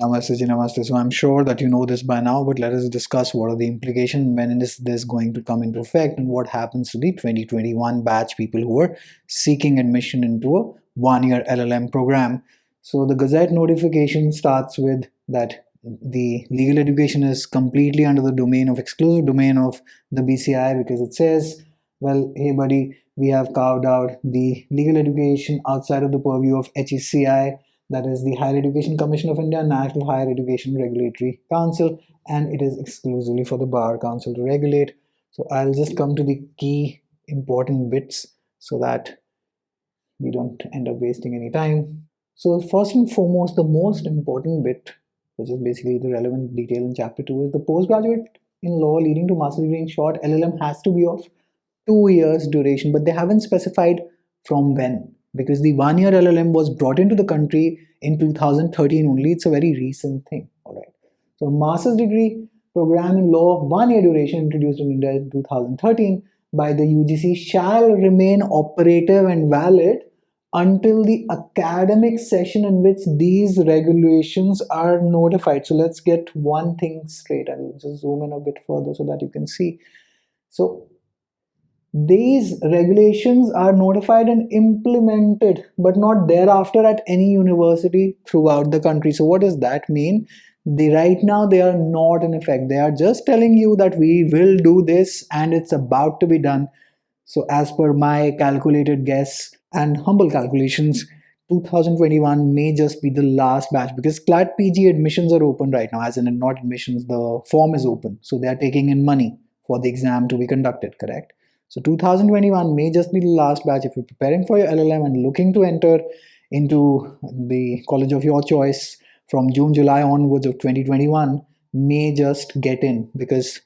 Namaste, ji, namaste. So I'm sure that you know this by now, but let us discuss what are the implications, when is this going to come into effect, and what happens to the 2021 batch people who are seeking admission into a one-year LLM program. So the Gazette notification starts with that the legal education is completely under the domain of exclusive domain of the BCI, because it says, well, hey buddy, we have carved out the legal education outside of the purview of HECI, that is the Higher Education Commission of India, National Higher Education Regulatory Council, and it is exclusively for the Bar Council to regulate. So I'll just come to the key important bits so that we don't end up wasting any time. So first and foremost, the most important bit, which is basically the relevant detail in chapter 2, is the postgraduate in law leading to master's degree, in short, LLM, has to be of 2 years duration, but they haven't specified from when, because the one-year LLM was brought into the country in 2013 only. It's a very recent thing. All right. So master's degree program in law of 1 year duration introduced in India in 2013 by the UGC shall remain operative and valid until the academic session in which these regulations are notified. So let's get one thing straight. I'll just zoom in a bit further so that you can see. So these regulations are notified and implemented, but not thereafter at any university throughout the country. So what does that mean? Right now they are not in effect. They are just telling you that we will do this and it's about to be done. So as per my calculated guess and humble calculations, 2021 may just be the last batch, because CLAT PG admissions are open right now, as in not admissions, the form is open. So they are taking in money for the exam to be conducted, correct? So 2021 may just be the last batch. If you're preparing for your LLM and looking to enter into the college of your choice from June, July onwards of 2021, may just get in, because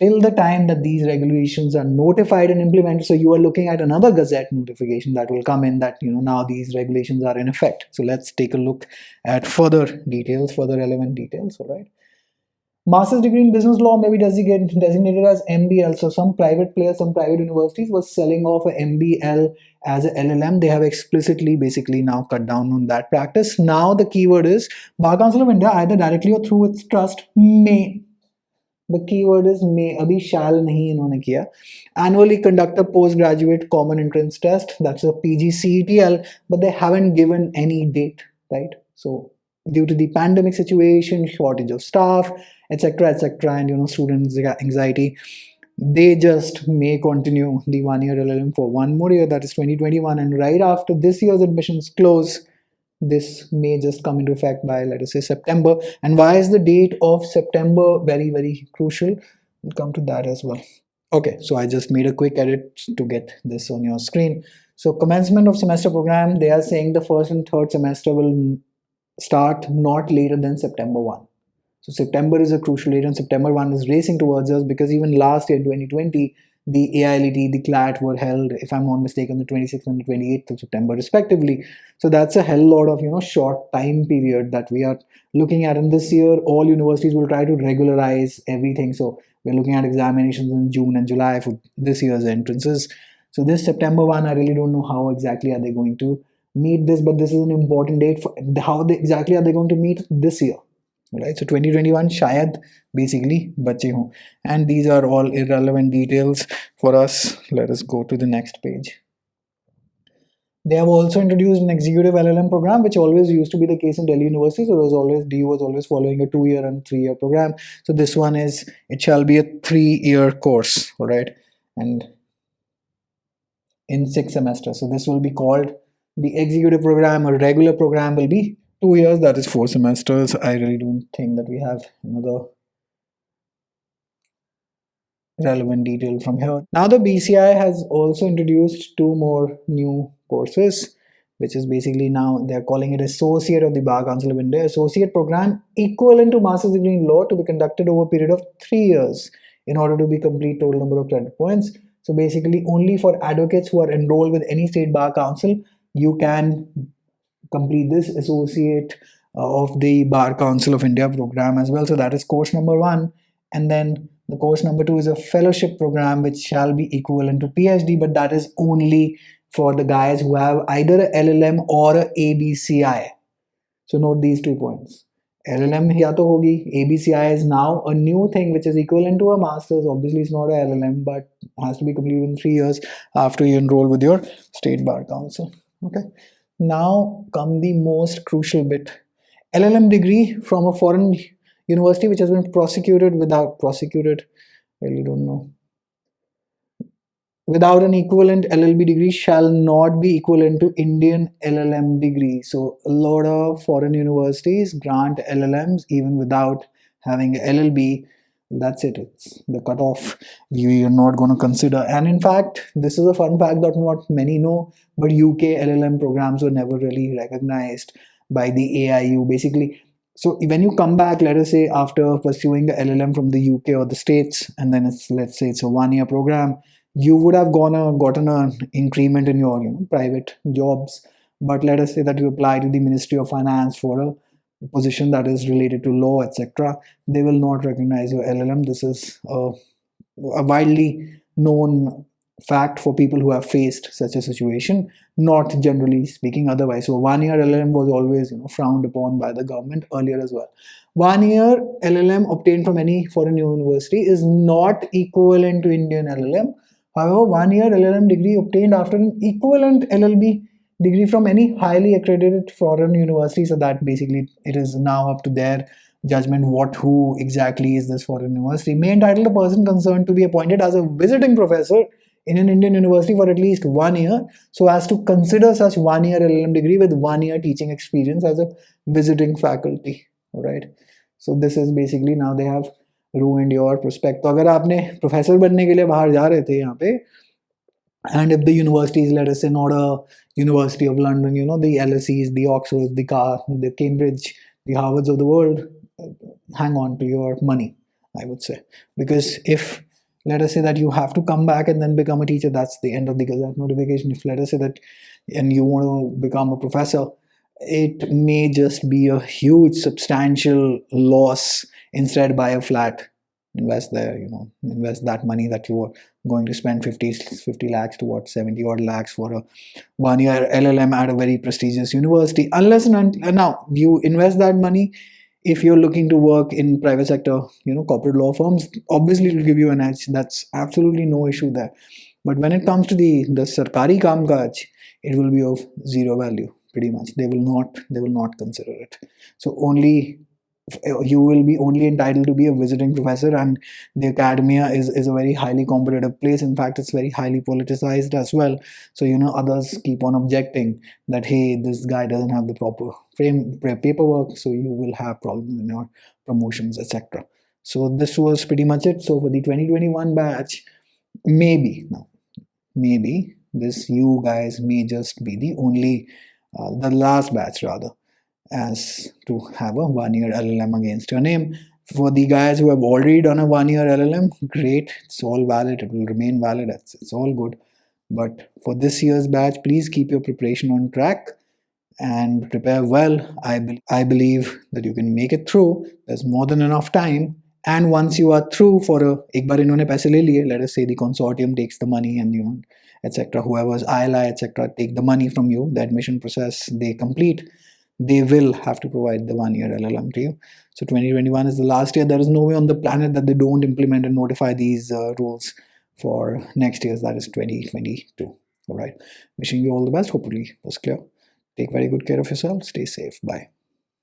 till the time that these regulations are notified and implemented, so you are looking at another Gazette notification that will come in that, now these regulations are in effect. So let's take a look at further details, further relevant details. All right. Master's degree in business law may be designated as MBL. So some private players, some private universities were selling off a MBL as a LLM. They have explicitly basically now cut down on that practice. Now the keyword is Bar Council of India, either directly or through its trust, may. The keyword is may. Abhi shall nahi inhone kiya. Annually conduct a postgraduate common entrance test. That's a PGCETL, but they haven't given any date, right? So due to the pandemic situation, shortage of staff, etc., etc., and students' anxiety, they just may continue the one-year LLM for one more year, that is 2021, and right after this year's admissions close, this may just come into effect by, let us say, September. And why is the date of September very, very crucial? We'll come to that as well. Okay, so I just made a quick edit to get this on your screen. So commencement of semester program, they are saying the first and third semester will start not later than September 1. So September is a crucial date, and September 1 is racing towards us, because even last year, 2020, the AILET, the CLAT were held, if I'm not mistaken, the 26th and the 28th of September respectively. So that's a hell lot of short time period that we are looking at. And this year, all universities will try to regularize everything. So we're looking at examinations in June and July for this year's entrances. So this September 1, I really don't know how exactly are they going to meet this, but this is an important date for how exactly are they going to meet this year. Right, so 2021 shayad basically bache ho. And these are all irrelevant details for us. Let us go to the next page. They have also introduced an executive LLM program, which always used to be the case in Delhi University. So DU was always following a 2-year and 3-year program. So this one is, it shall be a 3-year course, all right, and in 6 semesters. So this will be called the executive program. A regular program will be 2 years, that is 4 semesters. I really don't think that we have another relevant detail from here. Now the BCI has also introduced 2 more new courses, which is basically now they're calling it Associate of the Bar Council of India. Associate program equivalent to Master's degree in law, to be conducted over a period of 3 years in order to be complete total number of credit points. So basically only for advocates who are enrolled with any state bar council, you can complete this Associate of the Bar Council of India program as well. So that is course number 1. And then the course number 2 is a fellowship program, which shall be equivalent to PhD, but that is only for the guys who have either a LLM or a ABCI. So note these 2 points. LLM या तो होगी. ABCI is now a new thing which is equivalent to a master's. Obviously, it's not a LLM, but has to be completed in 3 years after you enroll with your state bar council. Okay. Now come the most crucial bit. LLM degree from a foreign university which has been prosecuted, really don't know, without an equivalent LLB degree shall not be equivalent to Indian LLM degree. So a lot of foreign universities grant LLMs even without having a LLB. That's it. It's the cutoff we are not going to consider. And in fact, this is a fun fact that not many know, but UK LLM programs were never really recognized by the AIU. Basically, so when you come back, let us say after pursuing the LLM from the UK or the States, and then let's say it's a 1-year program, you would have gotten an increment in your private jobs. But let us say that you apply to the Ministry of Finance for a position that is related to law, etc. They will not recognize your LLM. This is a widely known fact for people who have faced such a situation, not generally speaking otherwise. So 1-year LLM was always frowned upon by the government earlier as well. 1-year LLM obtained from any foreign university is not equivalent to Indian LLM. However, 1-year LLM degree obtained after an equivalent LLB degree from any highly accredited foreign university. So that basically it is now up to their judgment who exactly is this foreign university, may entitle the person concerned to be appointed as a visiting professor in an Indian university for at least 1 year, so as to consider such 1-year LLM degree with 1-year teaching experience as a visiting faculty. Right? So this is basically now they have ruined your prospect. तो अगर आपने professor बनने के लिए बाहर जा रहे थे यहाँ पे, and if the university is, let us say, not a University of London, the LSEs, the Oxfords, the Cambridge, the Harvards of the world, hang on to your money, I would say. Because if, let us say that you have to come back and then become a teacher, that's the end of the Gazette notification. If let us say that and you want to become a professor, it may just be a huge substantial loss. Instead, buy a flat, invest there, invest that money that you are going to spend 50 lakhs to what, 70 odd lakhs for a 1-year LLM at a very prestigious university. Unless now you invest that money, if you're looking to work in private sector, corporate law firms, obviously it will give you an edge. That's absolutely no issue there. But when it comes to the sarkari kamkaj, it will be of zero value pretty much. They will not consider it. So you will be only entitled to be a visiting professor, and the academia is a very highly competitive place. In fact, it's very highly politicized as well. So others keep on objecting that, hey, this guy doesn't have the proper paperwork, so you will have problems in your promotions, etc. So this was pretty much it. So for the 2021 batch, maybe this you guys may just be the last batch rather, as to have a 1-year LLM against your name. For the guys who have already done a 1-year LLM, great, it's all valid, it will remain valid, it's all good. But for this year's batch, please keep your preparation on track and prepare well. I believe that you can make it through. There's more than enough time. And once you are through for एक बार इन्होंने पैसे ले लिए, let us say the consortium takes the money and etc. Whoever's ILI etc. take the money from you, the admission process they complete, they will have to provide the 1-year LLM to you. So 2021 is the last year. There is no way on the planet that they don't implement and notify these rules for next year's, that is 2022. All right. Wishing you all the best. Hopefully it was clear. Take very good care of yourself. Stay safe. Bye.